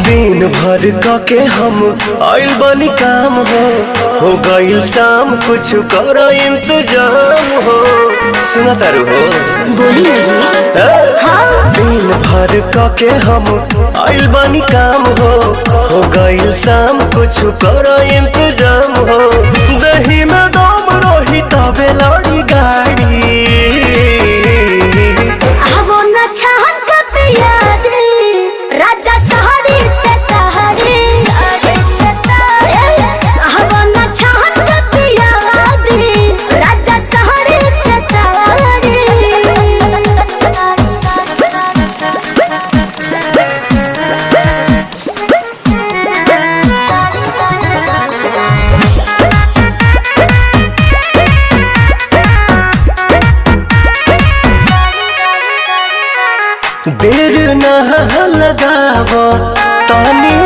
दिन भर के हम आइल बनी काम हो गईल शाम कुछ कर इंतजाम हो। सुना तारू हो बोली ना जी। हाँ। दिन भर के हम आइल बनी काम हो गईल शाम कुछ कर इंतजाम हो। दही में दम रही तबे लड़ी गाड़ी वो न चाहत का याद राजा सहारे से तहारे वो न चाहत का याद राजा सहारे से तहारे। देर न लगाव तानी